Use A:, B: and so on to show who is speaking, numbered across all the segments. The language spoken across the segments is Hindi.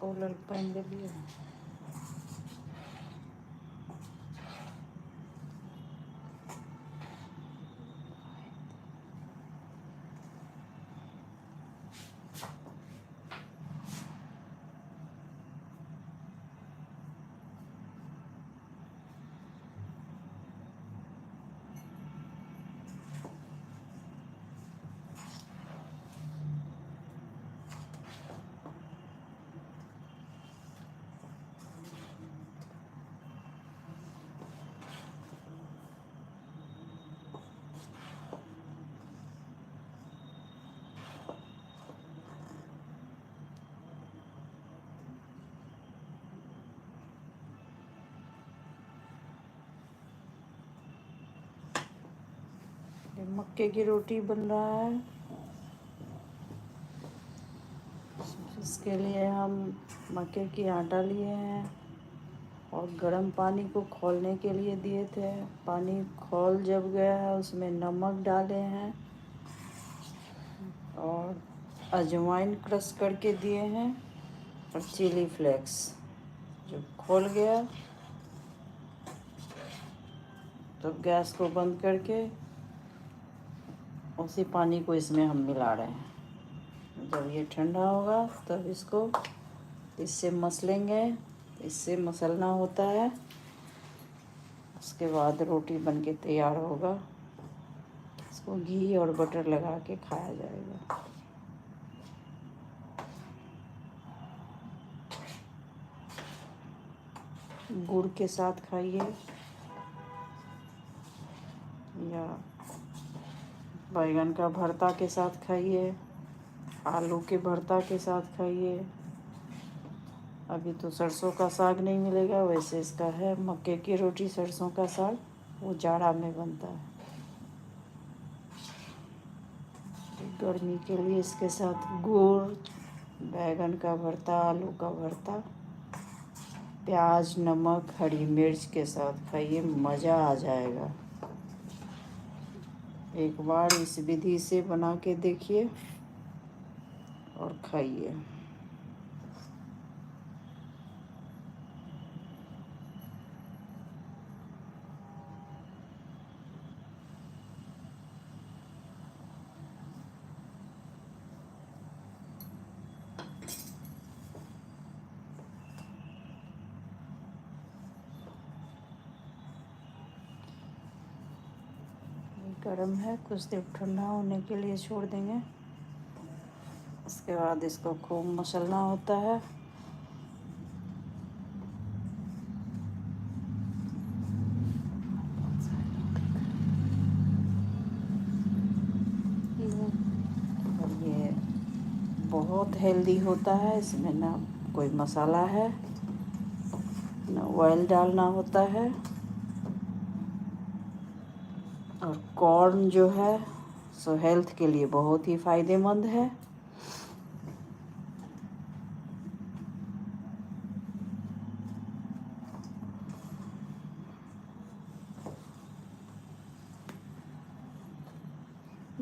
A: कूलर पहन लिए। ये मक्के की रोटी बन रहा है। इसके लिए हम मक्के की आटा लिए हैं और गर्म पानी को खौलने के लिए दिए थे। पानी खौल जब गया है उसमें नमक डाले हैं और अजवाइन क्रश करके दिए हैं और चिली फ्लेक्स। जब खौल गया तो गैस को बंद करके उसी पानी को इसमें हम मिला रहे हैं। जब ये ठंडा होगा तब इसको इससे मसलेंगे। इससे मसलना होता है, उसके बाद रोटी बनके तैयार होगा। इसको घी और बटर लगा के खाया जाएगा। गुड़ के साथ खाइए या बैगन का भरता के साथ खाइए, आलू के भरता के साथ खाइए। अभी तो सरसों का साग नहीं मिलेगा, वैसे इसका है मक्के की रोटी सरसों का साग, वो जाड़ा में बनता है। गर्मी के लिए इसके साथ गुड़, बैगन का भरता, आलू का भरता, प्याज, नमक, हरी मिर्च के साथ खाइए, मज़ा आ जाएगा। एक बार इस विधि से बना के देखिए और खाइए। गरम है, कुछ देर ठंडा होने के लिए छोड़ देंगे। उसके बाद इसको खूब मसलना होता है। और ये बहुत हेल्दी होता है, इसमें ना कोई मसाला है ना ऑयल डालना होता है। और कॉर्न जो है सो हेल्थ के लिए बहुत ही फ़ायदेमंद है।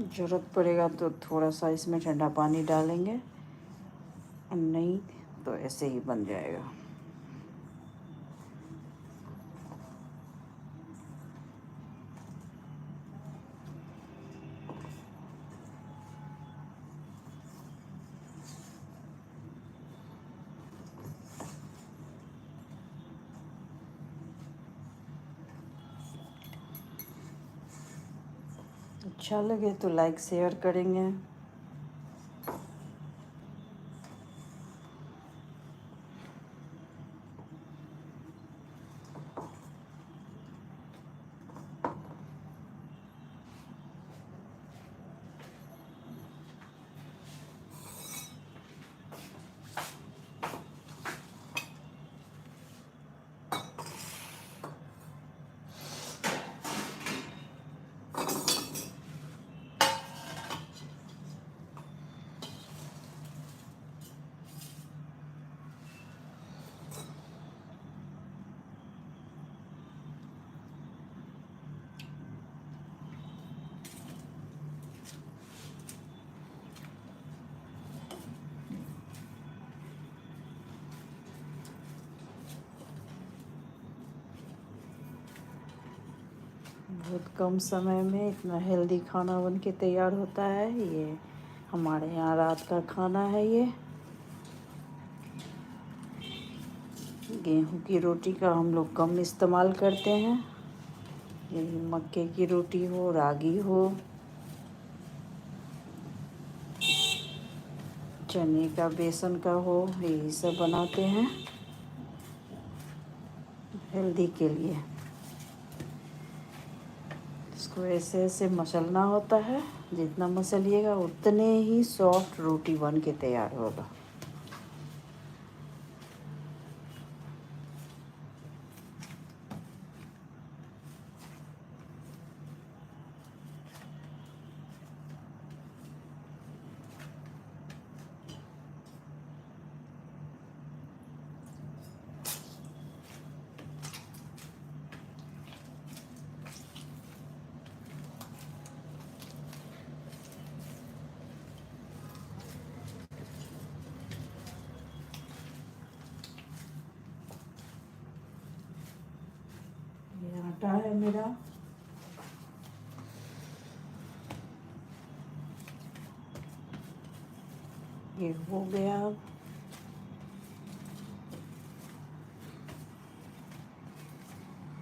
A: ज़रूरत पड़ेगा तो थोड़ा सा इसमें ठंडा पानी डालेंगे, नहीं तो ऐसे ही बन जाएगा। अच्छा लगे तो लाइक शेयर करेंगे। बहुत कम समय में इतना हेल्दी खाना बन के तैयार होता है। ये हमारे यहाँ रात का खाना है। ये गेहूं की रोटी का हम लोग कम इस्तेमाल करते हैं। ये मक्के की रोटी हो, रागी हो, चने का, बेसन का हो, यही सब बनाते हैं हेल्दी के लिए। इसको ऐसे ऐसे मसलना होता है, जितना मसलिएगा उतने ही सॉफ्ट रोटी बन के तैयार होगा। ये आटा है मेरा। ये हो गया। अब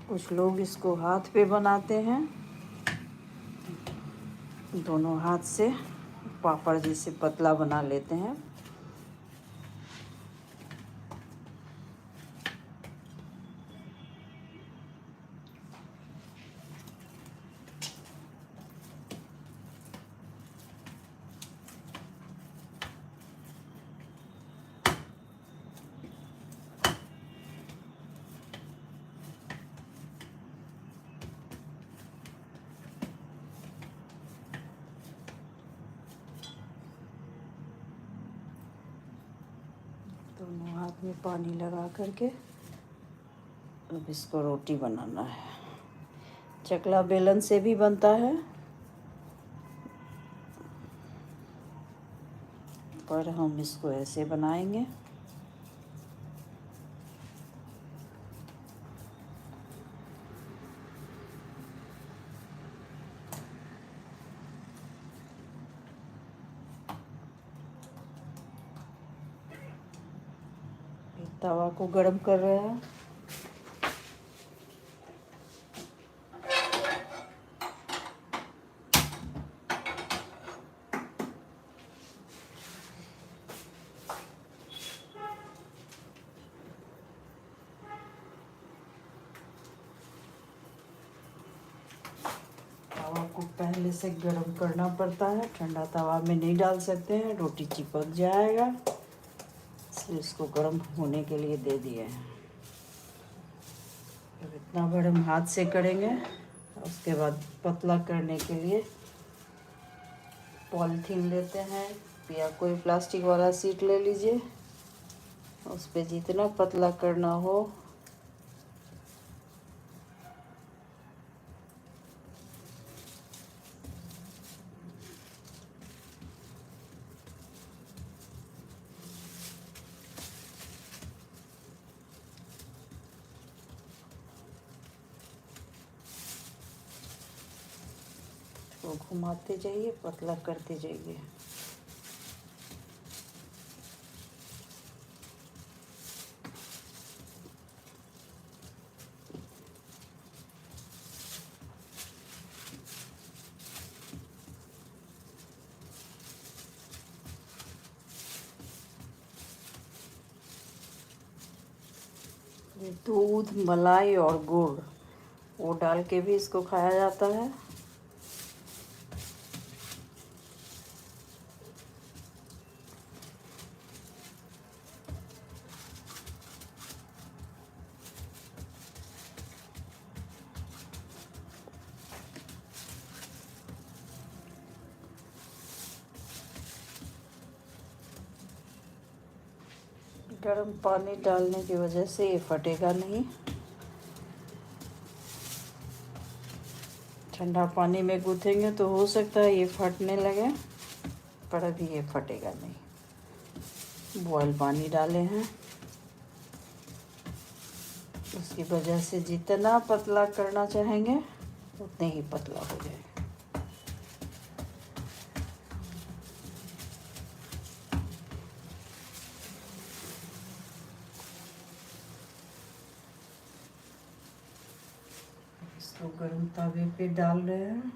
A: कुछ लोग इसको हाथ पे बनाते हैं, दोनों हाथ से पापड़ जैसे पतला बना लेते हैं। दोनों हाथ में पानी लगा करके अब इसको रोटी बनाना है। चकला बेलन से भी बनता है, पर हम इसको ऐसे बनाएंगे। तवा को गरम कर रहे हैं। तवा को पहले से गरम करना पड़ता है, ठंडा तवा में नहीं डाल सकते हैं, रोटी चिपक जाएगा, इसलिए इसको गर्म होने के लिए दे दिए हैं। अब इतना बड़ा हम हाथ से करेंगे। उसके बाद पतला करने के लिए पॉलीथीन लेते हैं या कोई प्लास्टिक वाला शीट ले लीजिए, उस पर जितना पतला करना हो तो घुमाते जाइए, पतला करते जाइए। ये दूध, मलाई और गुड़ वो डाल के भी इसको खाया जाता है। गर्म पानी डालने की वजह से ये फटेगा नहीं। ठंडा पानी में गूँथेंगे तो हो सकता है ये फटने लगे, पर अभी ये फटेगा नहीं। बॉयल पानी डाले हैं, उसकी वजह से जितना पतला करना चाहेंगे उतने ही पतला हो जाए। इसको गर्म तवे पे डाल रहे हैं।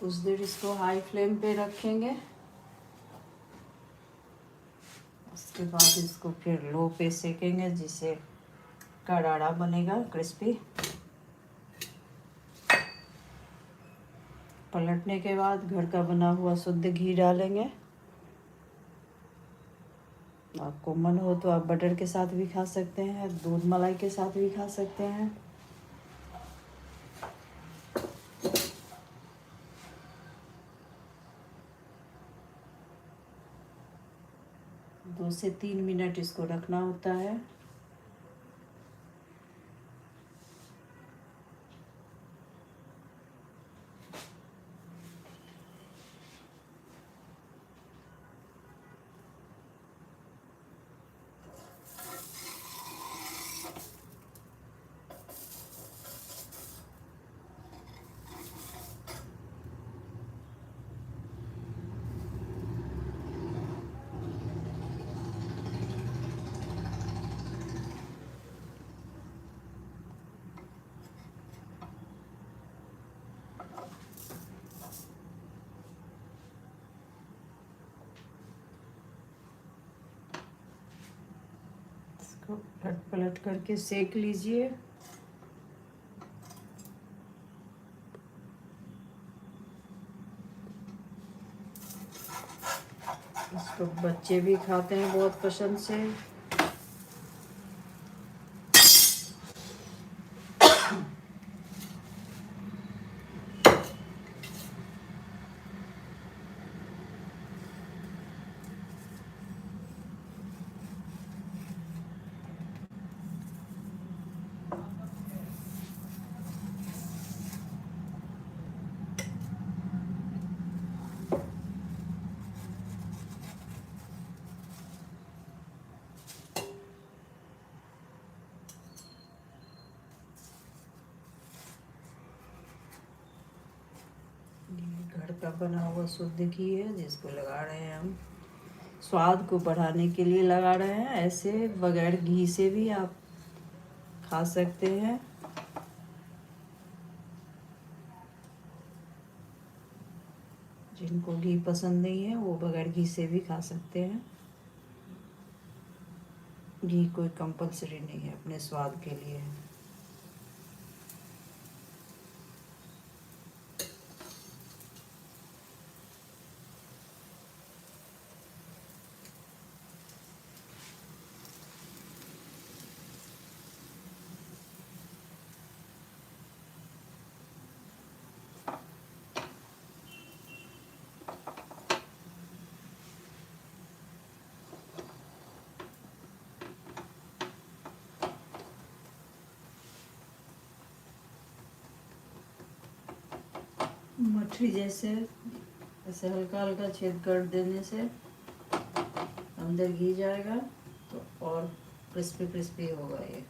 A: कुछ देर इसको हाई फ्लेम पे रखेंगे, उसके बाद इसको फिर लो पे सेकेंगे, जिससे करारा बनेगा, क्रिस्पी। पलटने के बाद घर का बना हुआ शुद्ध घी डालेंगे। आपको मन हो तो आप बटर के साथ भी खा सकते हैं, दूध मलाई के साथ भी खा सकते हैं। दो से 3 मिनट इसको रखना होता है। इसको उलट पलट करके सेक लीजिए। इसको बच्चे भी खाते हैं बहुत पसंद से। घर का बना हुआ शुद्ध घी है, जिसको लगा रहे हैं हम। स्वाद को बढ़ाने के लिए लगा रहे हैं। ऐसे बगैर घी से भी आप खा सकते हैं। जिनको घी पसंद नहीं है वो बगैर घी से भी खा सकते हैं। घी कोई कंपलसरी नहीं है, अपने स्वाद के लिए है। मठरी जैसे ऐसे हल्का हल्का छेद कर देने से अंदर घी जाएगा, तो और क्रिस्पी क्रिस्पी होगा ये।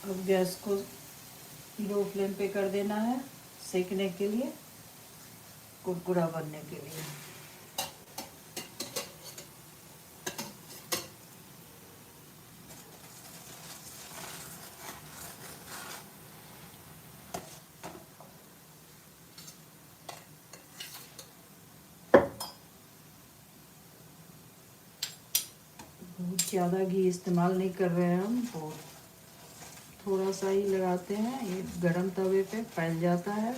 A: अब गैस को लो फ्लेम पे कर देना है, सेकने के लिए, कुरकुरा बनने के लिए। बहुत ज़्यादा घी इस्तेमाल नहीं कर रहे हैं हम, बहुत थोड़ा सा ही लगाते हैं, ये गरम तवे पे फैल जाता है।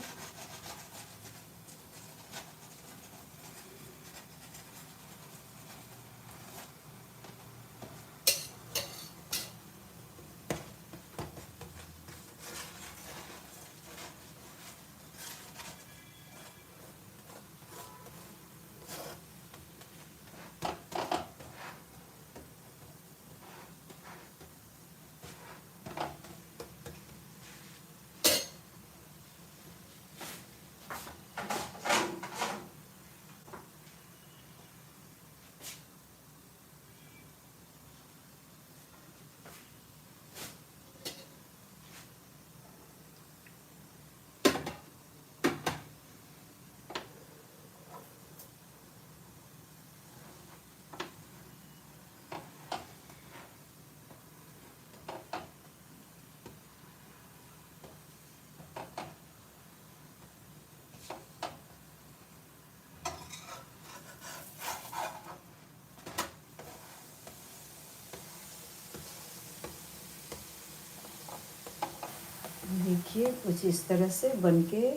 A: देखिए कुछ इस तरह से बनके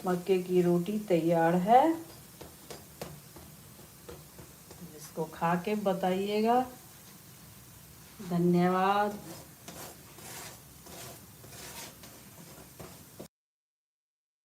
A: मक्के की रोटी तैयार है। इसको खा के बताइएगा। धन्यवाद।